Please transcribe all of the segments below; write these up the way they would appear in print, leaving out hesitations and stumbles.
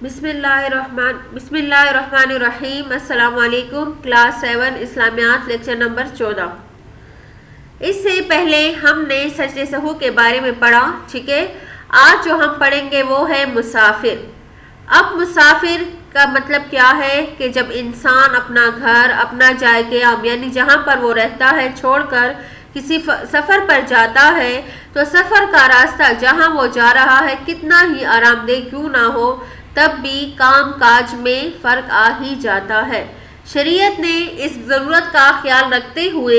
بسم اللہ الرحمن الرحیم۔ السلام علیکم۔ کلاس 7 اسلامیات لیکچر نمبر 14۔ اس سے پہلے ہم نے سجدہ سہو کے بارے میں پڑھا، ٹھیک ہے۔ آج جو ہم پڑھیں گے وہ ہے مسافر۔ اب مسافر کا مطلب کیا ہے کہ جب انسان اپنا گھر، اپنا جائے قیام یعنی جہاں پر وہ رہتا ہے چھوڑ کر کسی سفر پر جاتا ہے، تو سفر کا راستہ جہاں وہ جا رہا ہے کتنا ہی آرام دہ کیوں نہ ہو، تب بھی کام کاج میں فرق آ ہی جاتا ہے۔ شریعت نے اس ضرورت کا خیال رکھتے ہوئے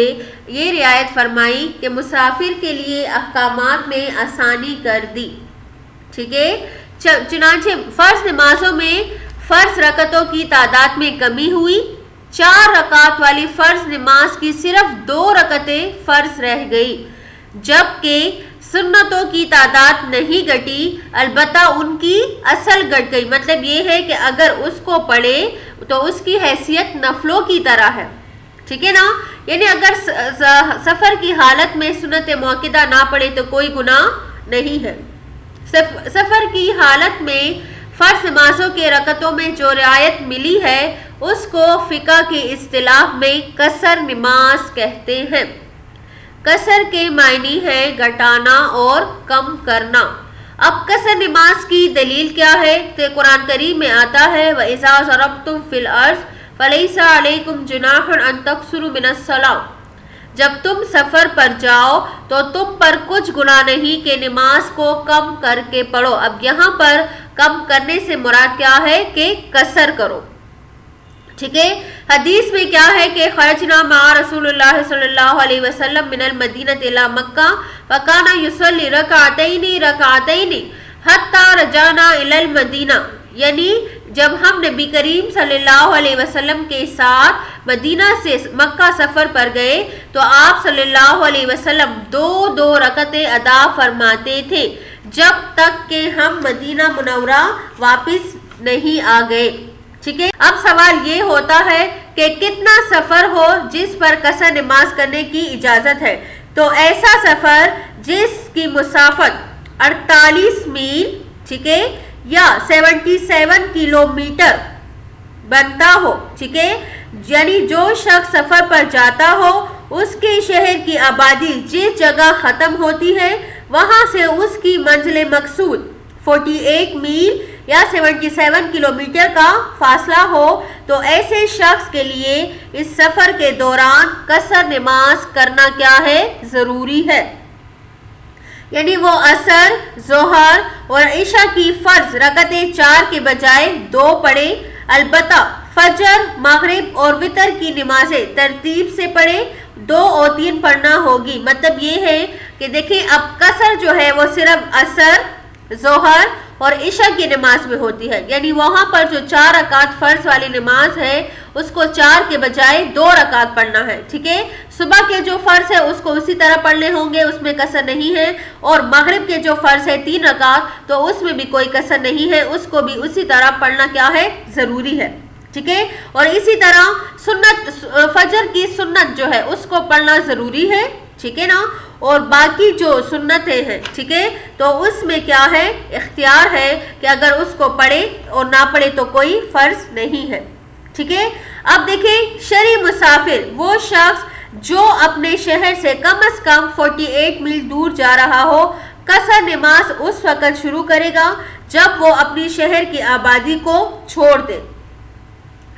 یہ رعایت فرمائی کہ مسافر کے لیے احکامات میں آسانی کر دی، ٹھیک ہے۔ چنانچہ فرض نمازوں میں فرض رکعتوں کی تعداد میں کمی ہوئی، 4 رکعت والی فرض نماز کی صرف 2 رکعتیں فرض رہ گئی، جبکہ سنتوں کی تعداد نہیں گھٹی، البتہ ان کی اصل گھٹ گئی۔ مطلب یہ ہے کہ اگر اس کو پڑھے تو اس کی حیثیت نفلوں کی طرح ہے، ٹھیک ہے نا۔ یعنی اگر سفر کی حالت میں سنت موقدہ نہ پڑھے تو کوئی گناہ نہیں ہے۔ سفر کی حالت میں فرض نمازوں کے رکعتوں میں جو رعایت ملی ہے اس کو فقہ کی اصطلاح میں قصر نماز کہتے ہیں۔ قصر کے معنی ہے گھٹانا اور کم کرنا۔ اب قصر نماز کی دلیل کیا ہے؟ تو قرآن کریم میں آتا ہے وَإِذَا ضَرَبْتُمْ فِي الْأَرْضِ فَلَيْسَ عَلَيْكُمْ جُنَاحٌ أَن تَقْصُرُوا مِنَ الصَّلَاةِ۔ جب تم سفر پر جاؤ تو تم پر کچھ گناہ نہیں کہ نماز کو کم کر کے پڑھو۔ اب یہاں پر کم کرنے سے مراد کیا ہے کہ قصر کرو، ٹھیک ہے۔ حدیث میں کیا ہے کہ خرجنا مع رسول اللہ صلی اللہ علیہ وسلم من المدینہ الی مکہ فکان یصلی رکعتین حتی رجعنا الی المدینہ، یعنی جب ہم نبی کریم صلی اللہ علیہ وسلم کے ساتھ مدینہ سے مکہ سفر پر گئے تو آپ صلی اللہ علیہ وسلم 2 رکعتیں ادا فرماتے تھے جب تک کہ ہم مدینہ منورہ واپس نہیں آ گئے، ٹھیک ہے۔ اب سوال یہ ہوتا ہے کہ کتنا سفر ہو جس پر قصر نماز کرنے کی اجازت ہے؟ تو ایسا سفر جس کی مسافت 48 میل، ٹھیک ہے، یا 77 کلومیٹر بنتا ہو، ٹھیک ہے، یعنی جو شخص سفر پر جاتا ہو اس کے شہر کی آبادی جس جگہ ختم ہوتی ہے وہاں سے اس کی منزل مقصود 48 میل یا 77 کلومیٹر کا فاصلہ ہو، تو ایسے شخص کے لیے اس سفر کے دوران قصر نماز کرنا کیا ہے؟ ضروری ہے۔ یعنی وہ عصر، ظہر اور عشاء کی فرض رکعتیں 4 کے بجائے 2 پڑھے، البتہ فجر، مغرب اور وتر کی نمازیں ترتیب سے پڑھے، 2 اور 3 پڑھنا ہوگی۔ مطلب یہ ہے کہ دیکھیں اب قصر جو ہے وہ صرف عصر، ظہر اور عشاء کی نماز میں ہوتی ہے، یعنی وہاں پر جو 4 رکعت فرض والی نماز ہے اس کو 4 کے بجائے 2 رکعت پڑھنا ہے، ٹھیک ہے۔ صبح کے جو فرض ہے اس کو اسی طرح پڑھنے ہوں گے، اس میں قصر نہیں ہے، اور مغرب کے جو فرض ہے 3 رکعت تو اس میں بھی کوئی قصر نہیں ہے، اس کو بھی اسی طرح پڑھنا کیا ہے؟ ضروری ہے، ٹھیک ہے۔ اور اسی طرح فجر کی سنت جو ہے اس کو پڑھنا ضروری ہے، ٹھیک ہے نا۔ اور باقی جو سنتیں ہیں، ٹھیک ہے، تو اس میں کیا ہے؟ اختیار ہے کہ اگر اس کو پڑھے اور نہ پڑھے تو کوئی فرض نہیں ہے، ٹھیک ہے۔ اب دیکھیں شرعی مسافر وہ شخص جو اپنے شہر سے کم از کم 48 میل دور جا رہا ہو، قصر نماز اس وقت شروع کرے گا جب وہ اپنی شہر کی آبادی کو چھوڑ دے،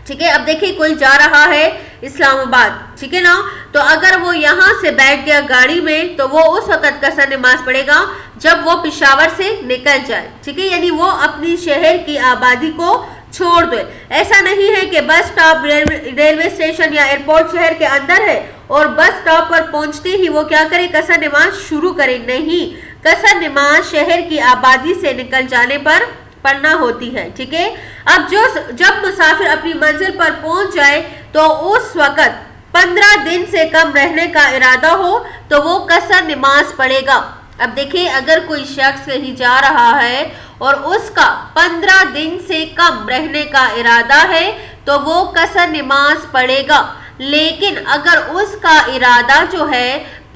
ٹھیک ہے۔ اب دیکھیں کوئی جا رہا ہے اسلام آباد، ٹھیک ہے نا، تو اگر وہ یہاں سے بیٹھ گیا گاڑی میں تو وہ اس وقت قصر نماز پڑھے گا جب وہ پشاور سے نکل جائے، ٹھیک ہے، یعنی وہ اپنی شہر کی آبادی کو چھوڑ دے۔ ایسا نہیں ہے کہ بس سٹاپ ریلوے اسٹیشن یا ایئرپورٹ شہر کے اندر ہے اور بس سٹاپ پر پہنچتے ہی وہ کیا کرے؟ قصر نماز شروع کرے، نہیں، قصر نماز شہر کی آبادی سے نکل جانے پر پڑھنا ہوتی ہے، ٹھیک ہے۔ اب جب مسافر اپنی منزل پر پہنچ جائے تو اس وقت 15 دن سے کم رہنے کا ارادہ ہو تو وہ قصر نماز پڑھے گا۔ اب دیکھیں اگر کوئی شخص کہیں جا رہا ہے اور اس کا 15 دن سے کم رہنے کا ارادہ ہے تو وہ قصر نماز پڑھے گا، لیکن اگر اس کا ارادہ جو ہے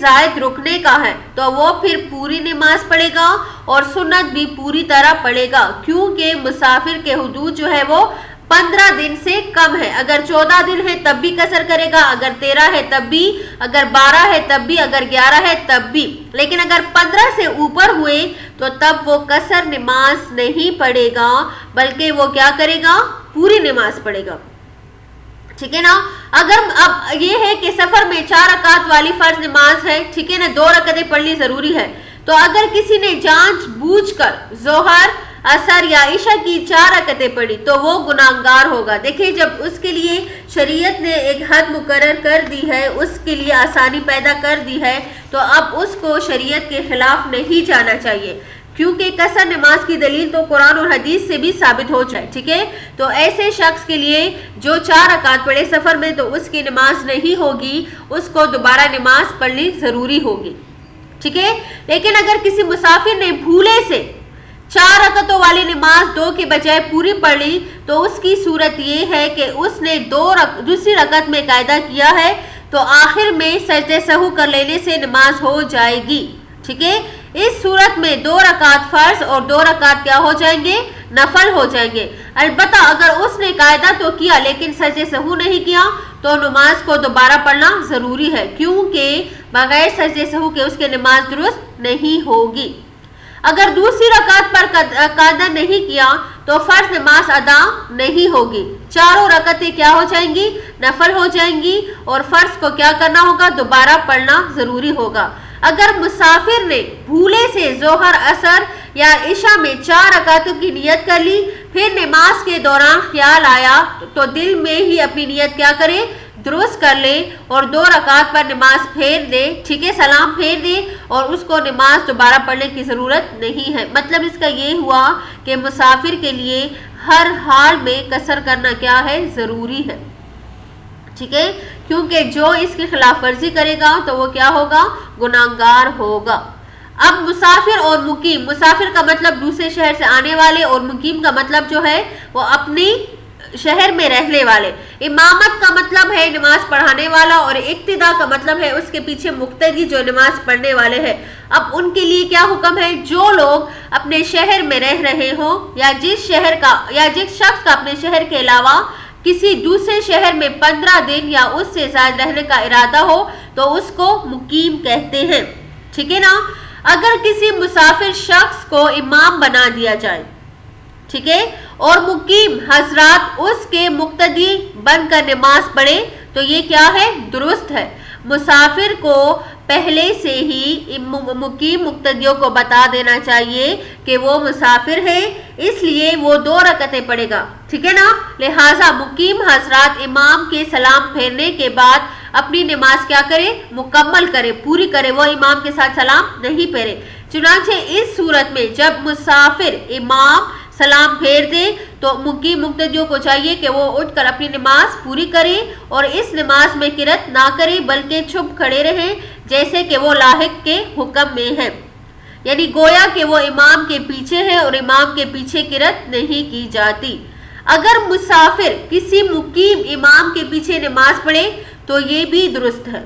زائد رکنے کا ہے تو وہ پھر پوری نماز پڑھے گا اور سنت بھی پوری طرح پڑھے گا، کیونکہ مسافر کے حدود جو ہے وہ 15 دن سے کم ہے۔ اگر 14 دن ہے تب بھی قصر کرے گا، اگر 13 ہے تب بھی، اگر 12 ہے تب بھی، اگر 11 ہے تب بھی، لیکن اگر 15 سے اوپر ہوئے تو تب وہ قصر نماز نہیں پڑھے گا بلکہ وہ کیا کرے گا؟ پوری نماز پڑھے گا، ٹھیک ہے نا۔ اگر اب یہ ہے کہ سفر میں 4 رکعت والی فرض نماز ہے، ٹھیک ہے نا، 2 رکعتیں پڑھنی ضروری ہے، تو اگر کسی نے جانچ بوجھ کر ظہر، عصر یا عشاء کی 4 رکعتیں پڑھی تو وہ گناہگار ہوگا۔ دیکھیں جب اس کے لیے شریعت نے ایک حد مقرر کر دی ہے، اس کے لیے آسانی پیدا کر دی ہے، تو اب اس کو شریعت کے خلاف نہیں جانا چاہیے، کیونکہ قصر نماز کی دلیل تو قرآن اور حدیث سے بھی ثابت ہو جائے، ٹھیک ہے۔ تو ایسے شخص کے لیے جو 4 رکعت پڑھے سفر میں تو اس کی نماز نہیں ہوگی، اس کو دوبارہ نماز پڑھنی ضروری ہوگی، ٹھیک ہے۔ لیکن اگر کسی مسافر نے بھولے سے 4 رکعتوں والی نماز 2 کے بجائے پوری پڑھ لی تو اس کی صورت یہ ہے کہ اس نے دوسری رکعت میں قاعدہ کیا ہے تو آخر میں سجدہ سہو کر لینے سے نماز ہو جائے گی، ٹھیک ہے۔ اس صورت میں 2 رکعت فرض اور 2 رکعت کیا ہو جائیں گے؟ نفل ہو جائیں گے۔ البتہ اگر اس نے قاعدہ تو کیا لیکن سجدہ سہو نہیں کیا تو نماز کو دوبارہ پڑھنا ضروری ہے، کیونکہ بغیر سجدہ سہو کے اس کی نماز درست نہیں ہوگی۔ اگر دوسری رکعت پر قاعدہ نہیں کیا تو فرض نماز ادا نہیں ہوگی، 4 رکعتیں کیا ہو جائیں گی؟ نفل ہو جائیں گی، اور فرض کو کیا کرنا ہوگا؟ دوبارہ پڑھنا ضروری ہوگا۔ اگر مسافر نے بھولے سے ظہر، عصر یا عشاء میں 4 رکعتوں کی نیت کر لی، پھر نماز کے دوران خیال آیا تو دل میں ہی اپنی نیت کیا کرے؟ درست کر لے اور 2 رکعت پر نماز پھیر دے، ٹھیک ہے، سلام پھیر دے، اور اس کو نماز دوبارہ پڑھنے کی ضرورت نہیں ہے۔ مطلب اس کا یہ ہوا کہ مسافر کے لیے ہر حال میں قصر کرنا کیا ہے؟ ضروری ہے، ٹھیک ہے، کیونکہ جو اس کی خلاف ورزی کرے گا تو وہ کیا ہوگا؟ گناہگار ہوگا۔ اب مسافر اور مقیم، مسافر کا مطلب دوسرے شہر سے آنے والے، اور مقیم کا مطلب جو ہے وہ اپنی شہر میں رہنے والے۔ امامت کا مطلب ہے نماز پڑھانے والا، اور اقتداء کا مطلب ہے اس کے پیچھے مقتدی جو نماز پڑھنے والے ہیں۔ اب ان کے لیے کیا حکم ہے؟ جو لوگ اپنے شہر میں رہ رہے ہوں یا جس شخص کا اپنے شہر کے علاوہ کسی دوسرے شہر میں 15 دن یا اس سے زائد رہنے کا ارادہ ہو تو اس کو مقیم کہتے ہیں، ٹھیک ہے نا۔ اگر کسی مسافر شخص کو امام بنا دیا جائے، ٹھیک ہے، اور مقیم حضرات اس کے مقتدی بن کر نماز پڑھے تو یہ کیا ہے؟ درست ہے۔ مسافر کو پہلے سے ہی مقیم مقتدیوں کو بتا دینا چاہیے کہ وہ مسافر ہے، اس لیے وہ 2 رکعتیں پڑھے گا، ٹھیک ہے نا۔ لہٰذا مقیم حضرات امام کے سلام پھیرنے کے بعد اپنی نماز کیا کرے؟ مکمل کرے، پوری کرے، وہ امام کے ساتھ سلام نہیں پھیرے۔ چنانچہ اس صورت میں جب مسافر امام سلام پھیر دے تو مقیم مقتدیوں کو چاہیے کہ وہ اٹھ کر اپنی نماز پوری کرے اور اس نماز میں قرأت نہ کرے بلکہ چھپ کھڑے رہیں جیسے کہ وہ لاحق کے حکم میں ہے، یعنی گویا کہ وہ امام کے پیچھے ہے اور امام کے پیچھے قرأت نہیں کی جاتی۔ اگر مسافر کسی مقیم امام کے پیچھے نماز پڑھے تو یہ بھی درست ہے،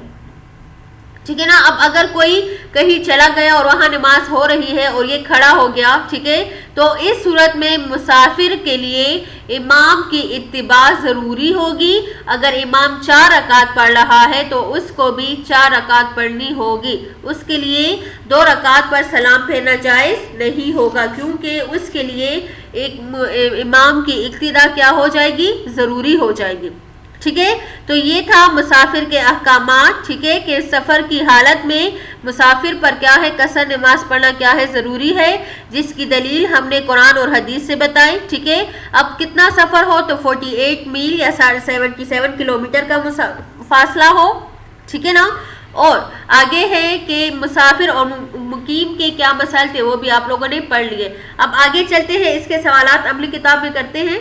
ٹھیک ہے نا۔ اب اگر کوئی کہیں چلا گیا اور وہاں نماز ہو رہی ہے اور یہ کھڑا ہو گیا، ٹھیک ہے، تو اس صورت میں مسافر کے لیے امام کی اتباع ضروری ہوگی۔ اگر امام 4 رکعت پڑھ رہا ہے تو اس کو بھی 4 رکعت پڑھنی ہوگی، اس کے لیے 2 رکعت پر سلام پھیرنا جائز نہیں ہوگا، کیونکہ اس کے لیے ایک امام کی اقتداء کیا ہو جائے گی؟ ضروری ہو جائے گی، ٹھیک ہے۔ تو یہ تھا مسافر کے احکامات، ٹھیک ہے، کہ سفر کی حالت میں مسافر پر کیا ہے؟ قصر نماز پڑھنا کیا ہے؟ ضروری ہے، جس کی دلیل ہم نے قرآن اور حدیث سے بتائی، ٹھیک ہے۔ اب کتنا سفر ہو تو 48 میل یا 77 کلومیٹر کا فاصلہ ہو، ٹھیک ہے نا۔ اور آگے ہے کہ مسافر اور مقیم کے کیا مسائل تھے وہ بھی آپ لوگوں نے پڑھ لیے۔ اب آگے چلتے ہیں، اس کے سوالات عملی کتاب میں کرتے ہیں۔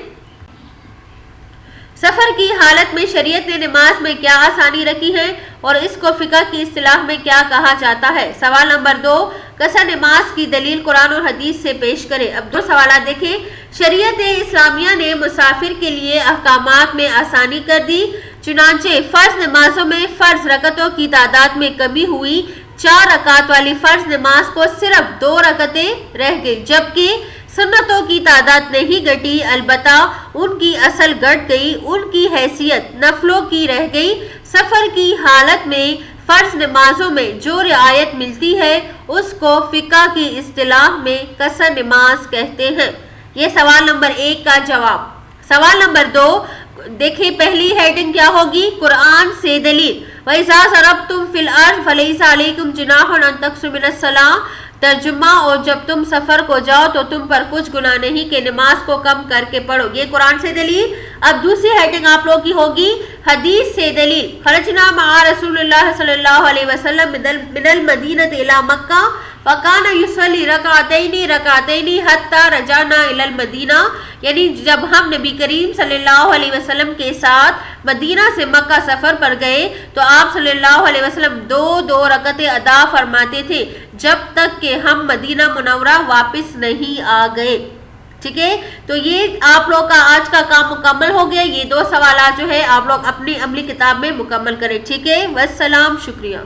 سفر کی حالت میں شریعت نے نماز میں کیا آسانی رکھی ہے اور اس کو فقہ کی اصطلاح میں کیا کہا جاتا ہے؟ سوال نمبر 2، قصر نماز کی دلیل قرآن اور حدیث سے پیش کریں۔ اب 2 سوالات دیکھیں۔ شریعت اسلامیہ نے مسافر کے لیے احکامات میں آسانی کر دی۔ چنانچہ فرض نمازوں میں فرض رکعتوں کی تعداد میں کمی ہوئی، 4 رکعت والی فرض نماز کو صرف 2 رکعتیں رہ گئی، جبکہ سنتوں کی تعداد نہیں گھٹی، البتہ ان کی اصل گھٹ گئی، ان کی حیثیت نفلوں کی رہ گئی۔ سفر کی حالت میں فرض نمازوں میں جو رعایت ملتی ہے اس کو فقہ کی اصطلاح میں قصر نماز کہتے ہیں۔ یہ سوال نمبر 1 کا جواب۔ سوال نمبر 2 دیکھیں، پہلی ہیڈنگ کیا ہوگی؟ قرآن سے دلیل۔ وَإِذَا ضَرَبْتُمْ فِي الْأَرْضِ فَلَيْسَ عَلَيْكُمْ جُنَاحٌ أَن تَقْصُرُوا مِنَ الصَّلَاةِ۔ ترجمہ، اور جب تم سفر کو جاؤ تو تم پر کچھ گناہ نہیں کہ نماز کو کم کر کے پڑھو۔ یہ قرآن سے دلیل۔ اب دوسری ہیڈنگ آپ لوگوں کی ہوگی حدیث سے دلیل۔ خرجنا مع رسول اللہ صلی اللہ علیہ وسلم من المدینہ الی مکہ فکان یصلی رکعتین حتی رجعنا الی المدینہ، یعنی جب ہم نبی کریم صلی اللہ علیہ وسلم کے ساتھ مدینہ سے مکہ سفر پر گئے تو آپ صلی اللہ علیہ وسلم 2 رکعتیں ادا فرماتے تھے جب تک کہ ہم مدینہ منورہ واپس نہیں آ گئے۔ ٹھیک ہے، تو یہ آپ لوگ کا آج کا کام مکمل ہو گیا۔ یہ 2 سوالات جو ہے آپ لوگ اپنی عملی کتاب میں مکمل کریں۔ ٹھیک ہے، والسلام، شکریہ۔